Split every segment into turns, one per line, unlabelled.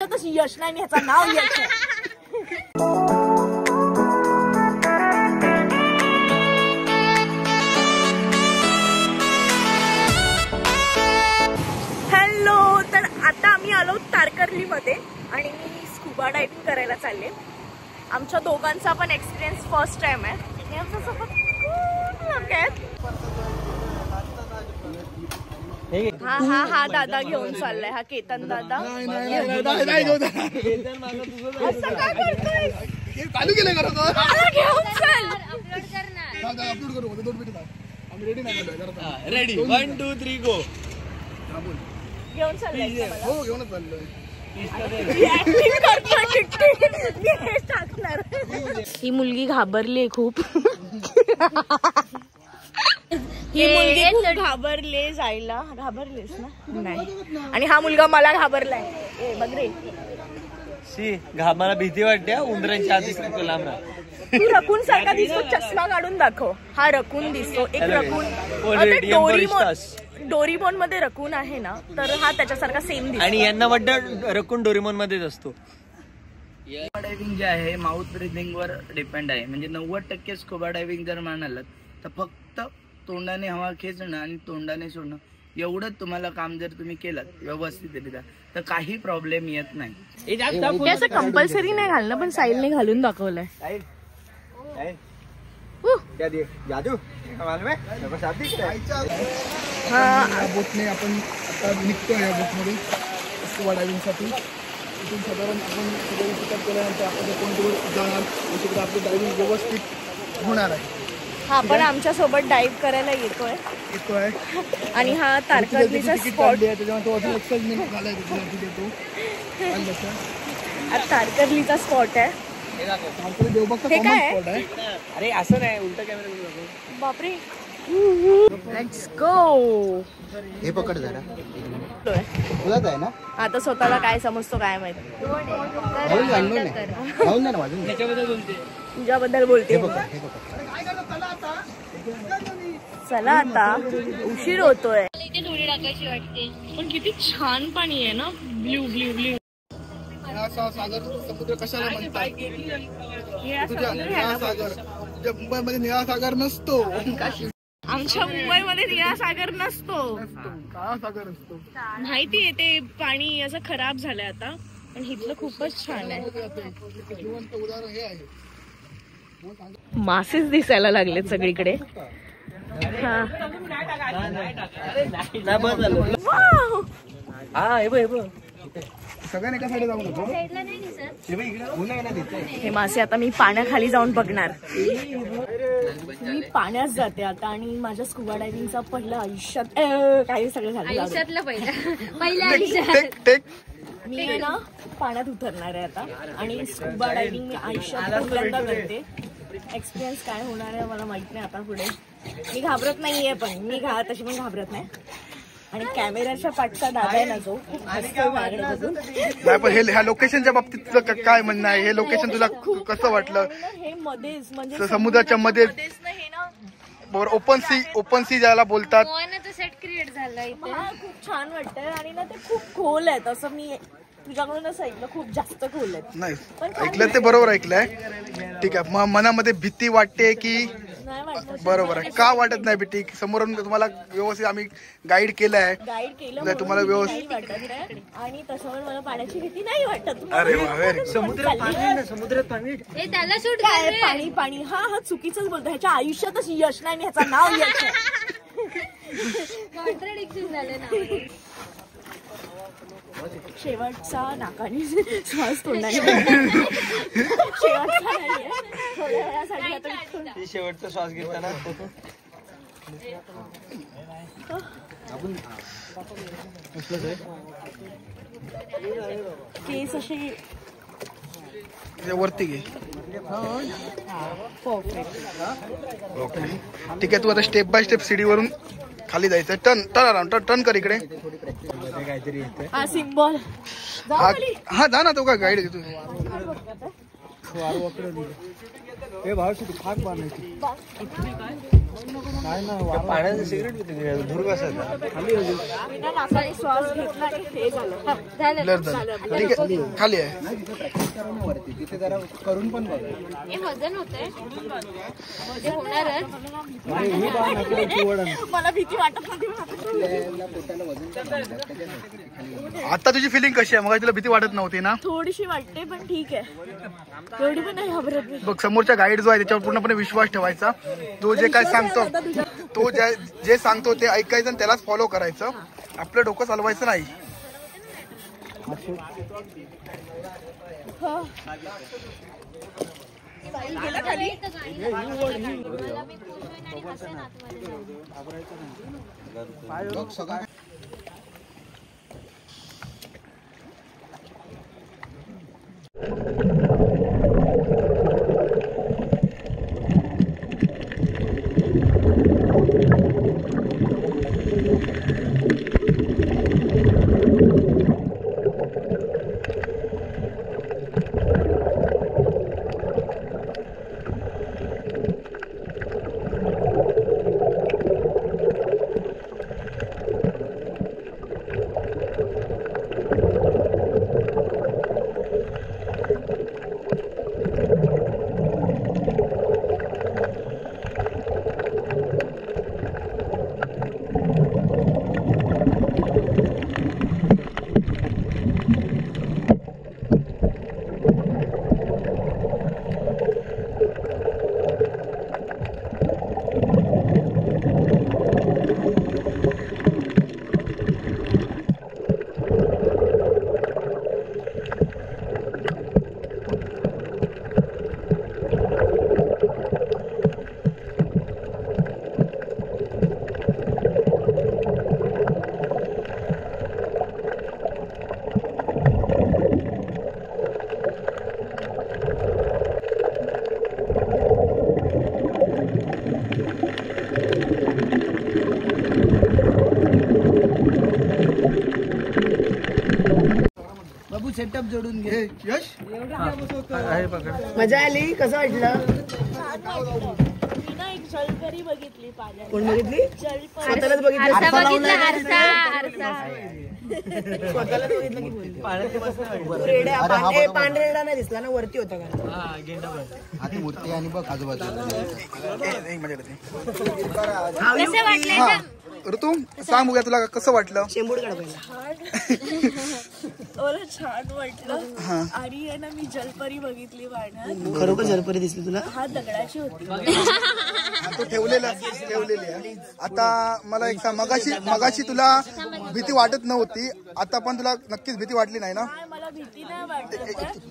तशी यश नाही, ह्याचं नाव यश आहे. हॅलो, तर आता आम्ही आलो तारकर्ली मध्ये आणि मी स्कुबा डायव्हिंग करायला चालले. आमच्या दोघांचा पण एक्सपिरियन्स फर्स्ट टाइम आहे. आमच्यासोबत खूप लोक आहेत. हा दादा घेऊन चाललाय, हा केतन दादा. असं काय करतोय? चालू केलंय घेऊन चल. अपलोड करू 2 मिनिट. आम्ही रेडी नाही. रेडी 1 2 3 गो. घेऊन चाललाय. हो घेऊनच चाललोय. ही मुलगी घाबरली खूप. ही मुलगी खूप घाबरले जायला. घाबरलीस ना? नाही. आणि हा मुलगा मला घाबरलाय. बघ रे,
मला भीती वाटते उंदरांच्या आधी लांब.
तू रकून सारखा दिसतो. चष्मा काढून दाखव. हा रकून दिसतो. एक रकून डोरीमोन मध्ये रकून आहे ना, तर हा त्याच्यासारखा सेम दिसतो.
आणि यांना वाटतं रकून डोरीमोन मध्येच असतो.
स्कुबा डायव्हिंग जे आहे माउथ ब्रिथिंग वर डिपेंड आहे. म्हणजे 90% स्कुबा डायव्हिंग जर म्हणाल तर फक्त तोंडाने हवा खेचणं आणि तोंडाने सोडणं एवढंच तुम्हाला काम जर तुम्ही केलं व्यवस्थितरित्या तर काही प्रॉब्लेम येत नाही.
असं कंपल्सरी नाही घालणं, पण साहिलने घालून दाखवलंय.
बोटने आपण आता निघतोय या बोटमध्ये स्कुबा डायव्हिंग साठी. इथून साधारण आपण सगळं पिकअप केल्यानंतर आपण कोणत्या जाणार तिकडे आपली डायव्हिंग व्यवस्थित होणार आहे.
हा पण आमच्या सोबत डाईव्ह करायला येतोय. आणि हा तारकर्लीचा स्पॉट आहे. तारकर्लीचा स्पॉट आहे. हे काय आहे?
अरे असं नाही, उलट कॅमेरा.
बापरे. Let's go.
हे पकड जरा. तुलाच आहे ना?
आता स्वतःला काय समजतो काय माहिती. तुझ्याबद्दल बोलते. चला आता, उशीर होतोय. पण किती छान पाणी आहे ना. Blue blue blue.
सागर समुद्र कशाला म्हणतात? निळा सागर. मुंबईमध्ये निळा सागर नसतो.
आमच्या मुंबईमध्ये निळा सागर नसतो.
काळा सागर असतो.
माहितीये, ते पाणी असं खराब झालंय आता. पण इथलं खूपच छान आहे.
जिवंत उदाहरण हे आहे.
मासेच दिसायला लागलेत सगळीकडे.
सगळ्यांना एका साईड जाऊन होतो.
हे मासे आता मी पाण्याखाली जाऊन बघणार. मी पाण्यात जाते आता. आणि माझ्या स्कुबा डायव्हिंगचा पहिलं आयुष्यात काही सगळं झालं. मी ना पाण्यात उतरणार आहे आता. आणि स्कुबा डायव्हिंग मी आयुष्यात पहिल्यांदा करते. एक्सपिरियन्स काय होणार आहे मला माहित नाही आता पुढे. मी घाबरत नाहीये, पण मी तशी पण घाबरत नाही. आणि कॅमेऱ्याच्या पाठचा दादा आहे ना, जो खूप
नाही. पण ह्या लोकेशनच्या बाबतीत तुझं काय म्हणणं आहे? हे लोकेशन तुला कसं वाटलं?
हे मध्येच, म्हणजे
समुद्राच्या मध्येच ओपन सी ज्याला बोलतात.
सेट क्रिएट झालाय. खूप छान वाटतंय. आणि ना ते खूप खोल आहेत. असं मी तुझ्याकडून असं ऐकलं, खूप जास्त खोल आहेत.
नाही ऐकलं ते बरोबर ऐकलंय. ठीक आहे. मग मनामध्ये भीती वाटते की? बरोबर आहे. का वाटत नाही भीती? समोरून तुम्हाला व्यवस्थित आम्ही गाईड केलंय. तुम्हाला व्यवस्थित
वाटत. आणि तशावर मला पाण्याची भीती नाही वाटत.
अरे वा.
समुद्रात पाणी
पाणी पाणी. हा चुकीचंच बोलतो. ह्याच्या आयुष्यातच यश नाही, ह्याचं नाव यश आहे. कॉन्ट्राडिक्शन झालं ना. शेवटचा नाकाने श्वास तोंडाने. शेवटचा नाहीये, थोड्या वेळासाठी आता
शेवटचा श्वास घेताना.
केस असे
वरती घे. ओके ठीक आहे. तू आता स्टेप बाय स्टेप सीडी वरून खाली जायचं. टर्न कर इकडे.
हा सिम्बॉल.
हा जा ना. तो काय गाईड घेतो. हे भावशी फाक बांधायची काय ना
पाण्याचं सिगरेट पिते धूर कसायचा
नाकाने श्वास घेतला आणि हे झालं.
खाली आहे तिथे जरा करून पण बघा.
हे वजन होतंय ते होणारच.
मला भीती वाटत नाही.
आता तुझी फिलिंग कशी आहे? मग तुला भीती वाटत नव्हती ना?
थोडीशी वाटते पण ठीक आहे, एवढी पण नाही घाबरत मी.
बघ समोरचा गाईड जो आहे त्याच्यावर पूर्णपणे विश्वास ठेवायचा. तो जे काय सांगतो तो जे सांगतो ते ऐकायचं आणि त्यालाच फॉलो करायचं. आपलं डोकं चालवायचं नाही.
सेटअप जोडून घे.
यश
मजा आली. कसं वाटलं?
मी ना एक जलपरी बघितली पाण्यात.
कोण बघितली?
जलपरी.
स्वतःलाच बघितलं.
आरसा बघितला आरसा
स्वतःलाच बघितलं की बोलली. रेड्या पांढरेडा नाही दिसला ना, वरती होता का?
ती मूर्ती आणि बघ आजूबाजूला.
कसे वाटले?
ऋतू सांग बघूया तुला कसं वाटलं?
शेंबूड काढायला
मला छान वाटलं. आणि आहे ना मी जलपरी बघितली पाण्यात.
खरोखर जलपरी दिसली तुला?
हा दगडाची होती.
तो ठेवलेली आहे. आता मला एक सांग, मगाशी तुला भीती वाटत नव्हती, आता पण तुला नक्कीच भीती वाटली नाही ना?
मला भीती नाही वाटत.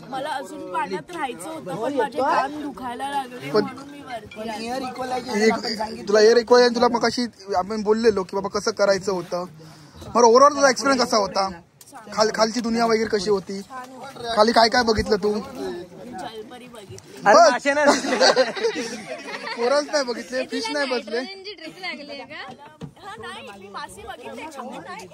मला अजून पाण्यात राहायचं होतं पण माझे कान दुखायला लागले म्हणून मी वरती आले.
तुला एअर इक्वल तुला मगाशी आपण बोललेलो की बाबा कसं करायचं होतं. मग ओव्हरऑल तुझा एक्सपिरियन्स कसा होता? खालची दुनिया वगैरे कशी होती? खाली काय काय बघितलं तू?
जलपरी बघितली.
कोरल्स नाही बघितले, फिश नाही बसले.
ट्रिप लागली का?
हा नाही, मी मासे बघितले. छान आहे.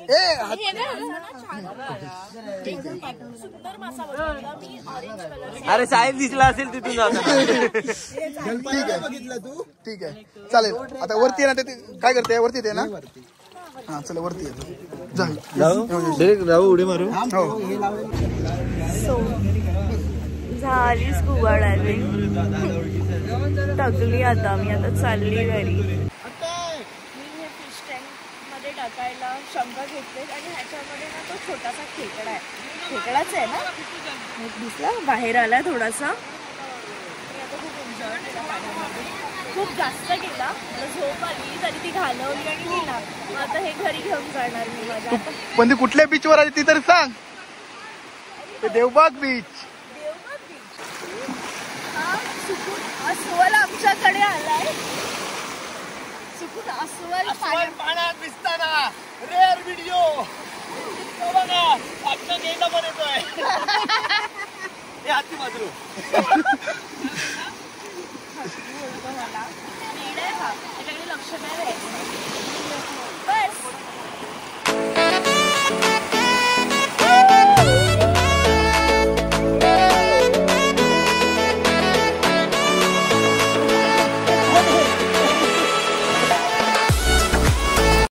सुंदर मासा बघितला मी. Orange colour.
अरे साहेब दिसला असेल तिथून जाताना.
ठीक आहे चालेल. आता वरती आहे ना, ते काय करते? वरती आहे ना? हा चला वरती
जाऊ उडी मारू.
झाली स्कुबा डायव्हिंग. थकली आता मी. आता चालली घरी. मी हे फिश टँक मध्ये टाकायला शंका घेतले आणि ह्याच्यामध्ये ना तो छोटासा खेकडा आहे. खेकडाच आहे ना? दिसला बाहेर आला थोडासा. मी आता खूप एन्जॉय केला पाण्यामध्ये. खूप जास्त केला. झोप आली तरी ती घालवली आणि गेला. आता हे घरी घेऊन जाणार मी माझ्या.
पण ती कुठल्या बीचवर आली ती तर सांग. देवबाग बीच.
देवबाग बीच. हा चुकून अस्वल आमच्याकडे आलाय. चुकून अस्वल
पाण्यात दिसताना रेअर व्हिडिओ बघा. आजचा गेला पण येतोय. हे हाती मात्र